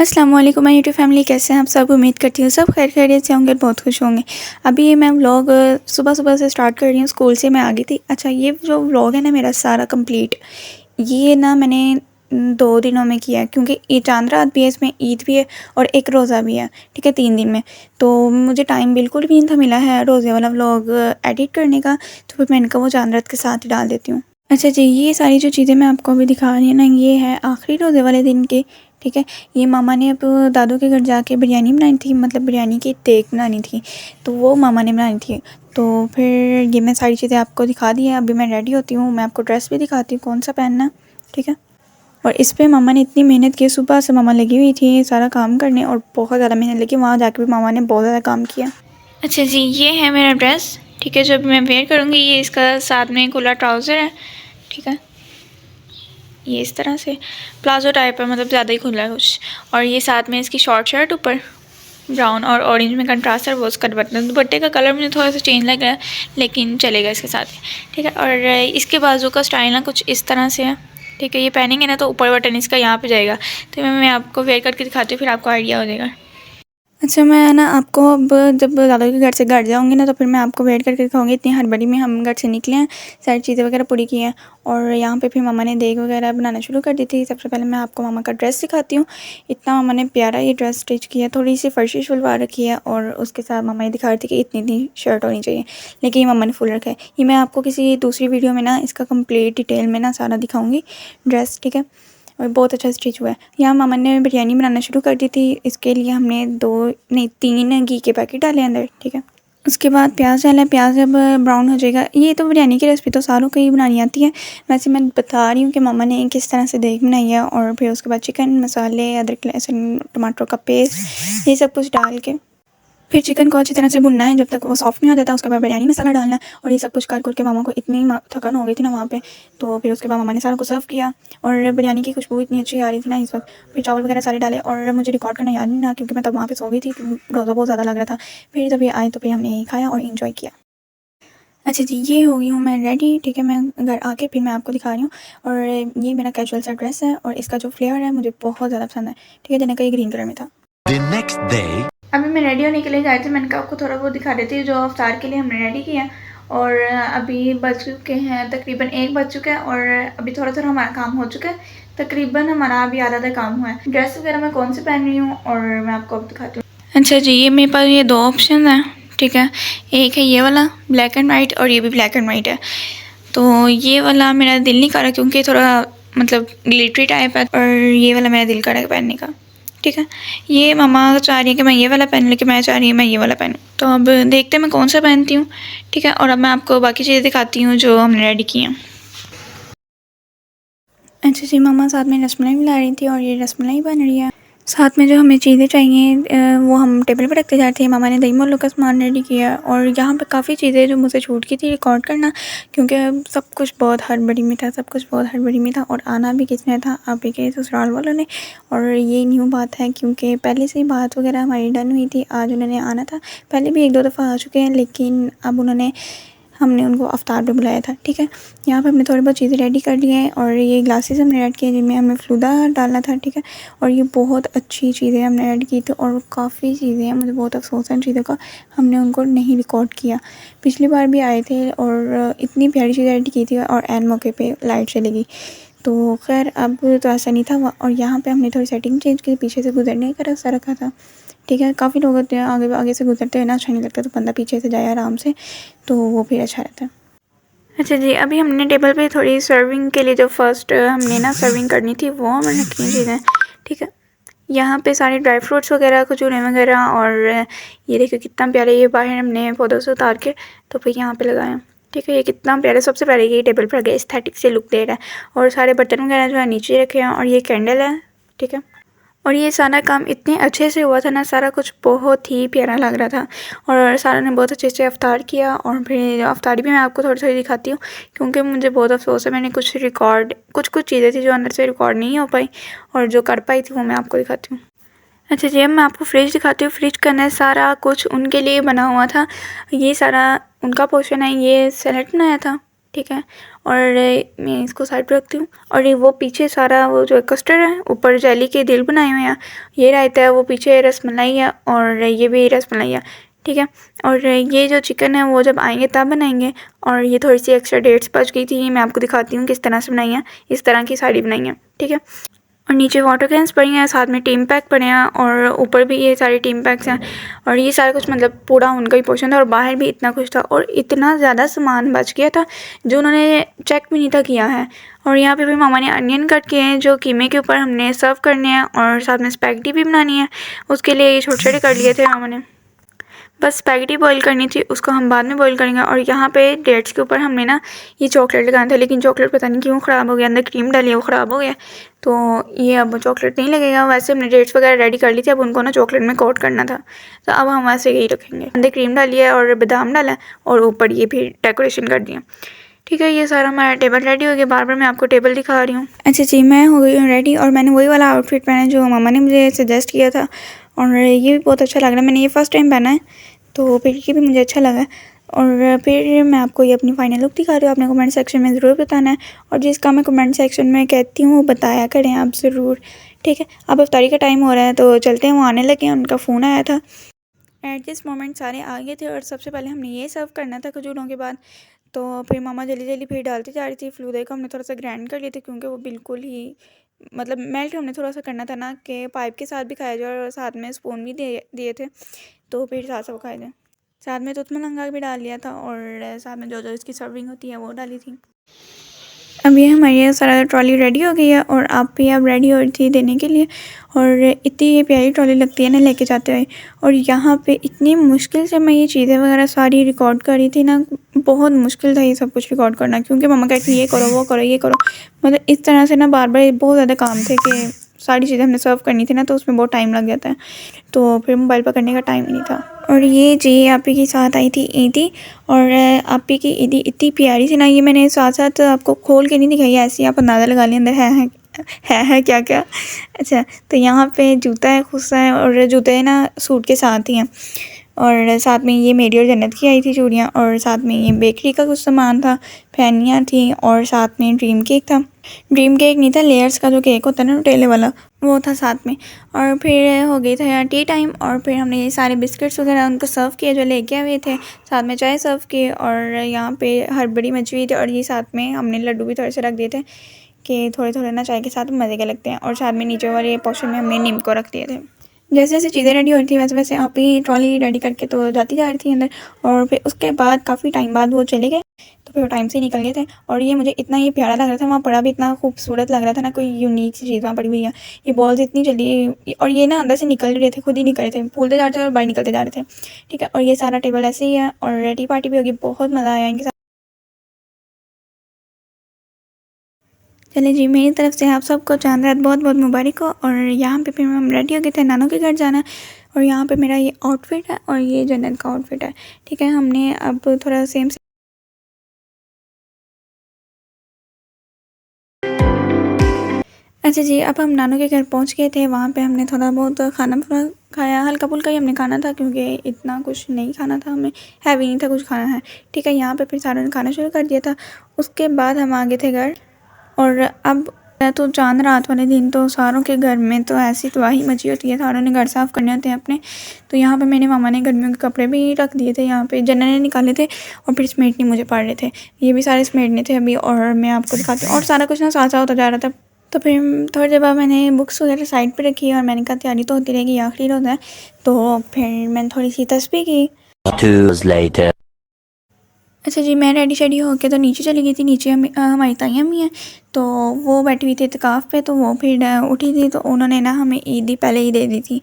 अस्सलाम वालेकुम my YouTube family, कैसे हैं आप सब। उम्मीद करती हूँ सब खैर खैरियत से होंगे, बहुत खुश होंगे। अभी ये मैं व्लॉग सुबह सुबह से स्टार्ट कर रही हूँ, स्कूल से मैं आ गई थी। अच्छा, ये जो व्लॉग है ना मेरा सारा कंप्लीट, ये ना मैंने 2 दिनों में किया है, क्योंकि ये चांद रात भी है, इसमें ईद भी है और एक रोज़ा भी है। ठीक है, 3 दिन में तो मुझे टाइम बिल्कुल भी नहीं था मिला है रोज़े वाला व्लॉग एडिट करने का, तो फिर मैंने कहा वो चांद रात के साथ ही डाल देती हूँ। अच्छा जी, ये सारी जो चीज़ें मैं आपको अभी दिखा रही हूँ ना, ये है आखिरी रोज़े वाले दिन के। ठीक है, ये मामा ने अब दादू के घर जाके बिरयानी बनाई थी, मतलब बिरयानी की देग बनानी थी, तो वो मामा ने बनानी थी। तो फिर ये मैं सारी चीज़ें आपको दिखा दी हैं। अभी मैं रेडी होती हूँ, मैं आपको ड्रेस भी दिखाती हूँ कौन सा पहनना। ठीक है, और इस पे मामा ने इतनी मेहनत की, सुबह से मामा लगी हुई थी सारा काम करने, और बहुत ज़्यादा मेहनत लगी। वहाँ जाके भी मामा ने बहुत ज़्यादा काम किया। अच्छा जी, ये है मेरा ड्रेस। ठीक है, जो अभी मैं वेयर करूँगी, ये इसका साथ में खुला ट्राउज़र है। ठीक है, ये इस तरह से प्लाजो टाइप है, मतलब ज़्यादा ही खुला है कुछ। और ये साथ में इसकी शॉर्ट शर्ट ऊपर ब्राउन और ऑरेंज में कंट्रास्ट है, वो उसका दुपट्टे का कलर मुझे थोड़ा सा चेंज लग रहा है, लेकिन चलेगा इसके साथ। ठीक है, और इसके बाजू का स्टाइल ना कुछ इस तरह से है। ठीक है, ये पहनेंगे ना तो ऊपर बटन इसका यहाँ पे जाएगा, तो मैं आपको वेयर करके दिखाती हूँ, फिर आपको आइडिया हो जाएगा। अच्छा, मैं ना आपको अब जब दादा के घर से घर जाऊँगी ना, तो फिर मैं आपको वेट करके दिखाऊँगी। इतनी हड़बड़ी में हम घर से निकले हैं, सारी चीज़ें वगैरह पूरी की हैं, और यहाँ पे फिर मामा ने देग वगैरह बनाना शुरू कर दी थी। सबसे पहले मैं आपको मामा का ड्रेस दिखाती हूँ। इतना मामा ने प्यारा ये ड्रेस स्टिच किया, थोड़ी सी फर्शी शलवार रखी है, और उसके साथ मामा ये दिखा रही थी कि इतनी इतनी शर्ट होनी चाहिए, लेकिन ये मामा ने फुल रखा है। ये मैं आपको किसी दूसरी वीडियो में ना इसका कम्प्लीट डिटेल में ना सारा दिखाऊँगी ड्रेस। ठीक है, और बहुत अच्छा स्टिच हुआ है। यहाँ मामा ने बिरयानी बनाना शुरू कर दी थी। इसके लिए हमने 3 घी के पैकेट डाले अंदर। ठीक है, उसके बाद प्याज डाला है। प्याज जब ब्राउन हो जाएगा, ये तो बिरयानी की रेसिपी तो सारों को ही बनानी आती है, वैसे मैं बता रही हूँ कि मामा ने किस तरह से देग बनाई है। और फिर उसके बाद चिकन मसाले, अदरक लहसुन टमाटर का पेस्ट, ये सब कुछ डाल के फिर चिकन को अच्छी तरह से भुनना है जब तक वो सॉफ्ट नहीं हो जाता। उसके बाद बिरयानी मसाला डालना है, और ये सब कुछ कर करके मामा को इतनी थकान हो गई थी ना वहाँ पे। तो फिर उसके बाद मामा ने सारा को सर्व किया, और बिरयानी की खुशबू इतनी अच्छी आ रही थी ना इस वक्त। फिर चावल वगैरह सारे डाले, और मुझे रिकॉर्ड करना याद नहीं रहा, क्योंकि मैं तब वहाँ पे सो गई थी, रोज़ा बहुत ज़्यादा लग रहा था। फिर जब ये आए तो फिर हमने यही खाया और इन्जॉय किया। अच्छा जी, ये हो गई हूँ मैं रेडी। ठीक है, मैं घर आके फिर मैं आपको दिखा रही हूँ। और ये मेरा कैजुअल सा ड्रेस है, और इसका जो फ्लेवर है मुझे बहुत ज़्यादा पसंद है। ठीक है, जैसे कि ग्रीन कलर में था। अभी मैं रेडी होने के लिए जा रही थी, मैंने कहा आपको थोड़ा बहुत दिखा देती हूँ जो अफ्तार के लिए हमने रेडी किया। और अभी बज चुके हैं तकरीबन 1 बज चुका है, और अभी थोड़ा थोड़ा हमारा काम हो चुका है। तकरीबन हमारा अभी आधा काम हुआ है। ड्रेस वगैरह मैं कौन सी पहन रही हूँ और मैं आपको अब दिखाती हूँ। अच्छा जी, ये मेरे पास ये 2 ऑप्शन हैं। ठीक है, एक है ये वाला ब्लैक एंड वाइट, और ये भी ब्लैक एंड वाइट है। तो ये वाला मेरा दिल नहीं कर रहा, क्योंकि थोड़ा मतलब ग्लिटरी टाइप है, और ये वाला मेरा दिल कर रहा है पहनने का। ठीक है, ये मम्मा चाह रही है कि मैं ये वाला पहन, लेकिन मैं चाह रही हूँ मैं ये वाला पहनूँ। तो अब देखते हैं मैं कौन सा पहनती हूँ। ठीक है, और अब मैं आपको बाकी चीज़ें दिखाती हूँ जो हमने रेडी की हैं। अच्छा जी, मम्मा साथ में रसमलाई मिला रही थी, और ये रसमलाई बन रही है। साथ में जो हमें चीज़ें चाहिए वो हम टेबल पर रखते जा रहे थे। मामा ने दही मोल्लो का सामान रेडी किया, और यहाँ पे काफ़ी चीज़ें जो मुझसे छूट की थी रिकॉर्ड करना, क्योंकि सब कुछ बहुत हड़बड़ी में था, सब कुछ बहुत हड़बड़ी में था। और आना भी किसने था, आप ही के ससुराल वालों ने। और ये न्यू बात है, क्योंकि पहले से ही बात वगैरह हमारी डन हुई थी, आज उन्होंने आना था। पहले भी 1-2 दफ़ा आ चुके हैं, लेकिन अब हमने उनको अफ्तार पे बुलाया था। ठीक है, यहाँ पे हमने थोड़ी बहुत चीज़ें रेडी कर ली हैं, और ये ग्लासेस हमने ऐड किए जिनमें हमें फ़लूदा डालना था। ठीक है, और ये बहुत अच्छी चीज़ें हमने ऐड की थी, और काफ़ी चीज़ें हैं, मुझे बहुत अफसोस है इन चीज़ों का, हमने उनको नहीं रिकॉर्ड किया। पिछली बार भी आए थे और इतनी प्यारी चीज़ें रेडी की थी, और एन मौके पर लाइट चली गई। तो खैर अब तो ऐसा नहीं था। और यहाँ पर हमने थोड़ी सेटिंग चेंज की, पीछे से गुजरने का रास्ता रखा था। ठीक है, काफ़ी लोग होते हैं आगे आगे से गुजरते हैं ना, अच्छा नहीं लगता, तो बंदा पीछे से जाए आराम से, तो वो फिर अच्छा रहता है। अच्छा जी, अभी हमने टेबल पे थोड़ी सर्विंग के लिए जो फर्स्ट हमने ना सर्विंग करनी थी, वो हमने रखी चीज़ें। ठीक है, यहाँ पे सारे ड्राई फ्रूट्स वगैरह, खजूरें वगैरह, और ये देखिए कितना प्यारा, ये बाहर हमने पौधों से उतार के तो फिर यहाँ पे लगाया। ठीक है, ये कितना प्यारा, सबसे पहले ये टेबल पर गया, एस्थेटिक से लुक दे रहा है। और सारे बर्तन वगैरह जो है नीचे रखे हैं, और ये कैंडल है। ठीक है, और ये सारा काम इतने अच्छे से हुआ था ना, सारा कुछ बहुत ही प्यारा लग रहा था, और सारा ने बहुत अच्छे से अफ्तार किया। और फिर अफ्तारी भी मैं आपको थोड़ी थोड़ी दिखाती हूँ, क्योंकि मुझे बहुत अफसोस है, मैंने कुछ चीज़ें थी जो अंदर से रिकॉर्ड नहीं हो पाई, और जो कर पाई थी वो मैं आपको दिखाती हूँ। अच्छा जी, अब मैं आपको फ्रिज दिखाती हूँ। फ्रिज के अंदर सारा कुछ उनके लिए बना हुआ था, ये सारा उनका पोर्शन है, ये सैलेड बनाया था। ठीक है, और मैं इसको साइड पे रखती हूँ। और ये वो पीछे सारा वो जो कस्टर्ड है, ऊपर जेली के दिल बनाए हुए हैं, ये रायता है, वो पीछे रसमलाई है और ये भी रसमलाई है, ठीक है। और ये जो चिकन है वो जब आएंगे तब बनाएंगे। और ये थोड़ी सी एक्स्ट्रा डेट्स बच गई थी, मैं आपको दिखाती हूँ किस तरह से बनाई है। इस तरह की सारी बनाई है, ठीक है। और नीचे वाटर कैंस पड़ी हैं, साथ में टीम पैक पड़े हैं और ऊपर भी ये सारे टीम पैक्स हैं। और ये सारा कुछ मतलब पूरा उनका ही पोर्शन था और बाहर भी इतना कुछ था और इतना ज़्यादा सामान बच गया था जो उन्होंने चेक भी नहीं था किया है। और यहाँ पे भी मामा ने अनियन कट किए हैं जो कीमे के ऊपर हमने सर्व करने हैं और साथ में स्पैगेटी भी बनानी है, उसके लिए ये छोटे छोटे कर लिए थे मामा ने। बस स्पैगेटी बॉईल करनी थी, उसको हम बाद में बॉईल करेंगे। और यहाँ पे डेट्स के ऊपर हमने ना ये चॉकलेट लगाना था, लेकिन चॉकलेट पता नहीं क्यों ख़राब हो गया, अंदर क्रीम डाली है वो ख़राब हो गया, तो ये अब चॉकलेट नहीं लगेगा। वैसे हमने डेट्स वगैरह रेडी कर ली थी, अब उनको ना चॉकलेट में कोट करना था, तो अब हम वैसे यही रखेंगे। अंदर क्रीम डाली है और बादाम डाला है और ऊपर ये भी डेकोरेशन कर दिया, ठीक है। ये सारा हमारा टेबल रेडी हो गया, बार बार मैं आपको टेबल दिखा रही हूँ। अच्छा जी, मैं हो गई हूँ रेडी और मैंने वही वाला आउटफिट पहना है जो मामा ने मुझे सजेस्ट किया था और ये भी बहुत अच्छा लग रहा है। मैंने ये फ़र्स्ट टाइम पहना है तो फिर ये भी मुझे अच्छा लगा। और फिर मैं आपको ये अपनी फ़ाइनल लुक दिखा रही हूँ, आपने कमेंट सेक्शन में ज़रूर बताना है और जिसका मैं कमेंट सेक्शन में कहती हूँ वो बताया करें आप ज़रूर, ठीक है। अब इफ्तारी का टाइम हो रहा है तो चलते हैं, वो आने लगे हैं, उनका फ़ोन आया था। एट दिस मोमेंट सारे आ गए थे और सबसे पहले हमने ये सर्व करना था खजूरों के बाद। तो फिर मामा जल्दी जल्दी फिर डालती जा रही थी। फलूदे को हमने थोड़ा सा ग्राइंड कर लिए थे क्योंकि वो बिल्कुल ही मतलब मेल्ट हमने थोड़ा सा करना था ना, कि पाइप के साथ भी खाया जाए और साथ में स्पून भी दिए थे, तो फिर साथ सब खाए थे। साथ में तुतमलंगा भी डाल लिया था और साथ में जो जो इसकी सर्विंग होती है वो डाली थी। अब ये हमारी ये सारा ट्रॉली रेडी हो गई है और आप भी अब रेडी हो रही थी देने के लिए। और इतनी ये प्यारी ट्रॉली लगती है ना लेके जाते हुए। और यहाँ पे इतनी मुश्किल से मैं ये चीज़ें वगैरह सारी रिकॉर्ड करी थी ना, बहुत मुश्किल था ये सब कुछ रिकॉर्ड करना, क्योंकि मम्मा कहती थी ये करो वो करो ये करो, मतलब इस तरह से ना बार बार बहुत ज़्यादा काम थे कि सारी चीज़ें हमने सर्व करनी थी ना, तो उसमें बहुत टाइम लग जाता है, तो फिर मोबाइल पकड़ने का टाइम ही नहीं था। और ये जी आपी के साथ आई थी ईदी और आपी की ईदी इतनी प्यारी थी ना, ये मैंने साथ साथ आपको खोल के नहीं दिखाई, ऐसे ही आप अंदाज़ा लगा लिया अंदर है क्या क्या। अच्छा, तो यहाँ पे जूता है, खुस्सा है और जूते ना सूट के साथ ही हैं। और साथ में ये मेरी और जन्नत की आई थी चूड़ियाँ और साथ में ये बेकरी का कुछ सामान था, फैनियाँ थी और साथ में ड्रीम केक था। ड्रीम केक नहीं था, लेयर्स का जो केक होता है ना नुटेले वाला, वो था साथ में। और फिर हो गई था यार टी टाइम और फिर हमने ये सारे बिस्किट्स वगैरह उनको सर्व किए जो लेके हुए थे, साथ में चाय सर्व की और यहाँ पे हड़बड़ी मची हुई थी। और ये साथ में हमने लड्डू भी थोड़े से रख दिए थे कि थोड़े थोड़े ना चाय के साथ मज़े के लगते हैं। और साथ में नीचे वाले पोर्शन में हमने नीम को रख दिए थे। जैसे जैसे चीज़ें रेडी हो रही थी वैसे वैसे आप ही ट्रॉली रेडी करके तो जाती जा रही थी अंदर। और फिर उसके बाद काफ़ी टाइम बाद वो चले गए, तो फिर वो टाइम से निकल गए थे। और ये मुझे इतना ये प्यारा लग रहा था, वहाँ पड़ा भी इतना खूबसूरत लग रहा था ना, कोई यूनिक सी चीज़ वहाँ पड़ी हुई है। ये बॉल्स इतनी जल्दी और ये ना अंदर से निकल रहे थे, खुद ही निकल रहे थे, फूलते जा रहे थे और बाहर निकलते जा रहे थे, ठीक है। और ये सारा टेबल ऐसे ही है और टी पार्टी भी होगी, बहुत मज़ा आया इनके साथ। चलिए जी, मेरी तरफ से आप सबको चांद रात बहुत बहुत मुबारक हो। और यहाँ पे फिर हम रेडी हो गए थे नानों के घर जाना। और यहाँ पे मेरा ये आउटफिट है और ये जन्नत का आउटफिट है, ठीक है। हमने अब थोड़ा सेम अच्छा जी, अब हम नानों के घर पहुँच गए थे। वहाँ पे हमने थोड़ा बहुत खाना खाया, हल्का फुल्का ही हमने खाना था क्योंकि इतना कुछ नहीं खाना था, हमें हैवी नहीं था कुछ खाना है, ठीक है। यहाँ पे फिर सारों ने खाना शुरू कर दिया था। उसके बाद हम आ गए थे घर। और अब तो चांद रात वाले दिन तो सारों के घर में तो ऐसी तबाही मची होती है, सारों ने घर साफ़ करने होते हैं अपने। तो यहाँ पे मेरे मामा ने गर्मियों के कपड़े भी रख दिए थे, यहाँ पे जन्ना ने निकाले थे और फिर समेटने मुझे पड़ रहे थे, ये भी सारे समेटने थे अभी। और मैं आपको दिखाती हूँ और सारा कुछ ना साथ साथ होता जा रहा था। तो फिर थोड़ी देर बाद मैंने बुक्स वगैरह साइड पे रखी और मैंने कहा तैयारी तो होती रहेगी, आखिरी रोज़ा है। तो फिर मैंने थोड़ी सी तस्बीह की। 2 hours later. अच्छा जी, मैं रेडी शेडी होके तो नीचे चली गई थी। नीचे हमारी ताइयाँ भी हैं, तो वो बैठी हुई थी इत्तिकाफ़ पे, तो वो फिर उठी थी तो उन्होंने ना हमें ईदी पहले ही दे दी थी।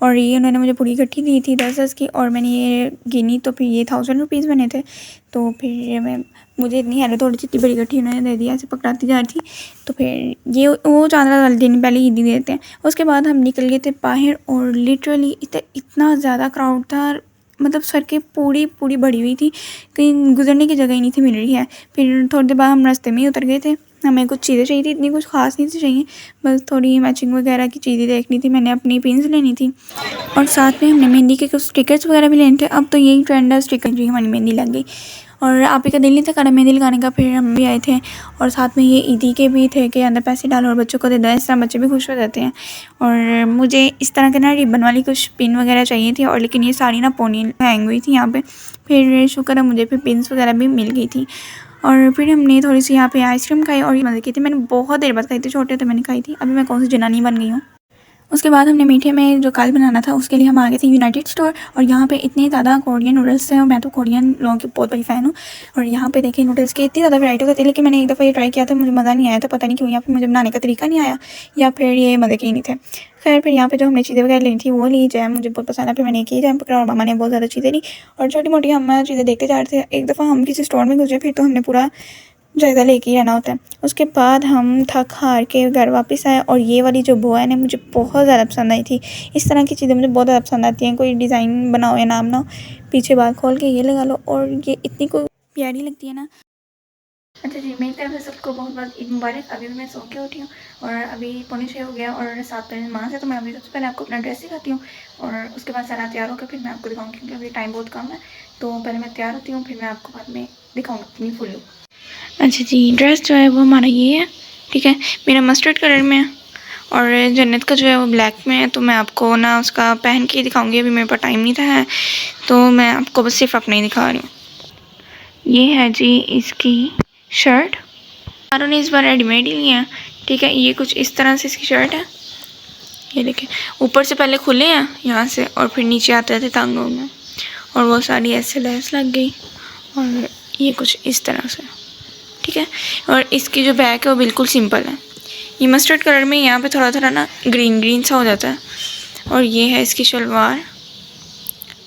और ये उन्होंने मुझे पूरी इकट्ठी दी थी 10 की, और मैंने ये गिनी तो फिर ये 1000 रुपीज़ बने थे। तो फिर मैं मुझे इतनी है थोड़ी सी इतनी बड़ी इकट्ठी उन्होंने दे दी, ऐसे पकड़ाती जा रही थी। तो फिर ये वो चांदरा वाले दिन पहले ईदी देते हैं। उसके बाद हम निकल गए थे बाहर और लिटरली इतना ज़्यादा क्राउड था, मतलब सड़कें पूरी पूरी भरी हुई थी, कहीं गुजरने की जगह ही नहीं थी मिल रही है। फिर थोड़ी देर बाद हम रास्ते में ही उतर गए थे। हमें कुछ चीज़ें चाहिए थी, इतनी कुछ खास नहीं थी चाहिए, बस थोड़ी मैचिंग वगैरह की चीज़ें देखनी थी, मैंने अपनी पिन्स लेनी थी और साथ में हमने मेहंदी के कुछ स्टिकर्स वगैरह भी लेने थे। अब तो यही ट्रेंड है, स्टिकर जी हमारी मेहंदी लग गई। और आप ही का दिल नहीं था करा मेहंदी लगाने का। फिर हम भी आए थे और साथ में ये ईदी के भी थे कि अंदर पैसे डालो और बच्चों को दे दो, इस तरह बच्चे भी खुश हो जाते हैं। और मुझे इस तरह के ना रिबन वाली कुछ पिन वगैरह चाहिए थी, और लेकिन ये सारी ना पोनी हैंग हुई थी यहाँ पे। फिर शुक्र है मुझे फिर पिन्स वगैरह भी मिल गई थी। और फिर हमने थोड़ी सी यहाँ पे आइसक्रीम खाई और मज़े की थी। मैंने बहुत देर बाद खाई थी, छोटे तो मैंने खाई थी, अभी मैं कौन सी जनानी बन गई हूँ। उसके बाद हमने मीठे में जो कल बनाना था उसके लिए हम आ गए थे यूनाइटेड स्टोर। और यहाँ पे इतने ज़्यादा कोरियन नूडल्स थे और मैं तो कोरियन लोगों की बहुत बड़ी फ़ैन हूँ। और यहाँ पे देखिए नूडल्स की इतनी ज़्यादा वैरायटी होती है, लेकिन मैंने एक दफ़ा ये ट्राई किया था, मुझे मज़ा नहीं आया था। पता नहीं क्यों, या फिर मुझे बनाने का तरीका नहीं आया या फिर ये मज़े के ही नहीं थे। खैर फिर यहाँ पे जो हमने चीज़ें वगैरह ली थी वो ली। जैम मुझे बहुत पसंद है, फिर मैंने एक ही जैम पकड़ा और मामा ने बहुत ज़्यादा चीज़ें ली और छोटी मोटी हम चीज़ें देखते जा रहे थे। एक दफ़ा हम किसी स्टोर में गुजरे फिर तो हमने पूरा जायज़ा लेके ही रहना होता है। उसके बाद हम थक हार के घर वापस आए और ये वाली जो बो है ना मुझे बहुत ज़्यादा पसंद आई थी। इस तरह की चीज़ें मुझे बहुत ज़्यादा पसंद आती हैं, कोई डिज़ाइन बनाओ या नाम ना हो, पीछे बाल खोल के ये लगा लो और ये इतनी कोई प्यारी लगती है ना। अच्छा जी, मेरी तरफ से सबको बहुत बहुत ईद मुबारक। अभी मैं सो के उठी हूँ और अभी 5:45 हो गया और 7 बजे नमाज़ है। तो मैं अभी सबसे पहले आपको अपना ड्रेस दिखाती हूँ और उसके बाद सारा तैयार होकर फिर मैं आपको दिखाऊँगी, क्योंकि अभी टाइम बहुत कम है। तो पहले मैं तैयार होती हूँ, फिर मैं आपको बाद में दिखाऊँगी अपनी फुल लुक। अच्छा जी, ड्रेस जो है वो हमारा ये है, ठीक है। मेरा मस्टर्ड कलर में है और जन्नत का जो है वो ब्लैक में है। तो मैं आपको ना उसका पहन के दिखाऊंगी, अभी मेरे पास टाइम नहीं था है, तो मैं आपको बस सिर्फ अपना ही दिखा रही हूँ। ये है जी इसकी शर्ट, सारों ने इस बार रेडीमेड ही लिया है, ठीक है। ये कुछ इस तरह से इसकी शर्ट है, ये देखें। ऊपर से पहले खुले हैं यहाँ से और फिर नीचे आते थे टांगों में, और वो साड़ी ऐसे लैस लग गई और ये कुछ इस तरह से, ठीक है। और इसकी जो बैक है वो बिल्कुल सिंपल है। ये मस्टर्ड कलर में यहाँ पे थोड़ा थोड़ा ना ग्रीन ग्रीन सा हो जाता है। और ये है इसकी शलवार,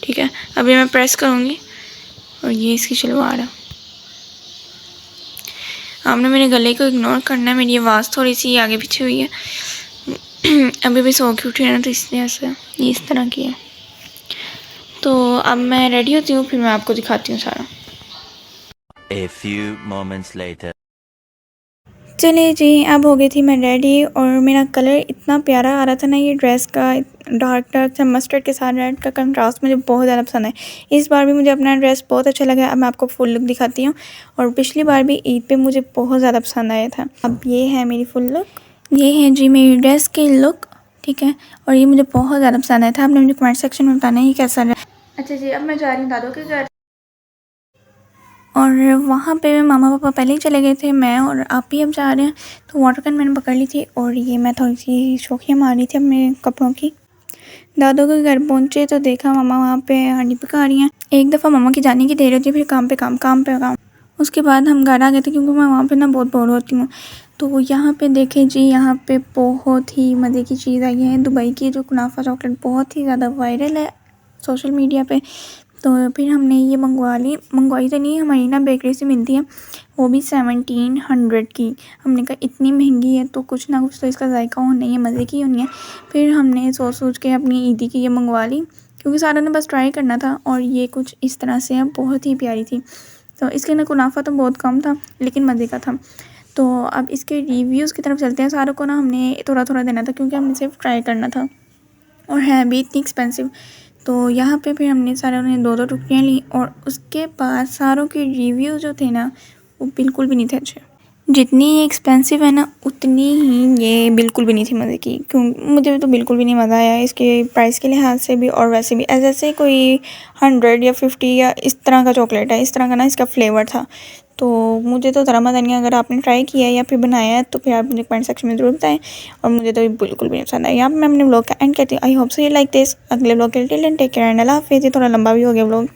ठीक है। अभी मैं प्रेस करूँगी और ये इसकी शलवार है। आपने मेरे गले को इग्नोर करना है, मेरी आवाज़ थोड़ी सी आगे पीछे हुई है। अभी भी सो के उठी है ना, तो इसलिए से ये इस तरह की है। तो अब मैं रेडी होती हूँ, फिर मैं आपको दिखाती हूँ सारा। A few moments later. चलिए जी, अब हो गई थी मैं रेडी और मेरा कलर इतना प्यारा आ रहा था ना, ये ड्रेस का डार्क डार्क सा मस्टर्ड के साथ रेड का कंट्रास्ट मुझे बहुत ज़्यादा पसंद है। इस बार भी मुझे अपना ड्रेस बहुत अच्छा लगा। अब मैं आपको फुल लुक दिखाती हूँ। और पिछली बार भी ईद पे मुझे बहुत ज़्यादा पसंद आया था। अब ये है मेरी फुल लुक, ये है जी मेरी ड्रेस की लुक, ठीक है। और ये मुझे बहुत ज़्यादा पसंद आया था। आपने मुझे कमेंट सेक्शन में बताना है ये कैसा रहा। अच्छा जी, अब मैं जा रही हूँ दादू के घर और वहाँ पे मामा पापा पहले ही चले गए थे, मैं और आप ही अब जा रहे हैं। तो वाटर कैन मैंने पकड़ ली थी और ये मैं थोड़ी सी शौकियाँ मार रही थी अपने कपड़ों की। दादू के घर पहुँचे तो देखा मामा वहाँ पे हांडी पका रही हैं। एक दफ़ा मामा की जाने की देर होती है, फिर काम पे काम, काम पे काम। उसके बाद हम घर आ गए थे, क्योंकि मैं वहाँ पे ना बहुत बोर होती हूँ। तो यहाँ पे देखें जी, यहाँ पे बहुत ही मज़े की चीज़ आई है। दुबई की जो कुनाफा चॉकलेट बहुत ही ज़्यादा वायरल है सोशल मीडिया पे। तो फिर हमने ये मंगवाई तो नहीं, हमारी ना बेकरी से मिलती है, वो भी 1700 की। हमने कहा इतनी महंगी है तो कुछ ना कुछ तो इसका जायका होना ही है, मज़े की होनी है। फिर हमने सोच के अपनी ईदी की ये मंगवा ली, क्योंकि सारा ने बस ट्राई करना था। और ये कुछ इस तरह से है, बहुत ही प्यारी थी। तो इसके ना मुनाफा तो बहुत कम था, लेकिन मज़े का था। तो अब इसके रिव्यूज़ की तरफ चलते हैं। सारों को ना हमने थोड़ा थोड़ा देना था, क्योंकि हमने सिर्फ ट्राई करना था और है भी इतनी एक्सपेंसिव। तो यहाँ पे फिर हमने सारों ने 2-2 टुकड़ियाँ ली और उसके बाद सारों के रिव्यू जो थे ना वो बिल्कुल भी नहीं थे अच्छे। जितनी ये एक्सपेंसिव है ना उतनी ही ये बिल्कुल भी नहीं थी मज़े की। क्यों, मुझे तो बिल्कुल भी नहीं मज़ा आया इसके प्राइस के लिहाज से भी, और वैसे भी जैसे कोई 100 या 50 या इस तरह का चॉकलेट है, इस तरह का ना इसका फ्लेवर था। तो मुझे तो ज़रा मज़ा नहीं आया। अगर आपने ट्राई किया है या फिर बनाया है तो फिर आप मुझे कमेंट सेक्शन में ज़रूर बताएं। और मुझे तो बिल्कुल भी नहीं पसंद आया। यहाँ पर मैं अपने ब्लॉग का एंड कहती हूँ। I hope so you like this. अगले ब्लॉग के लिए टेक केयर एंड अल्लाह हाफिज़। ये थोड़ा लंबा भी हो गया ब्लॉग।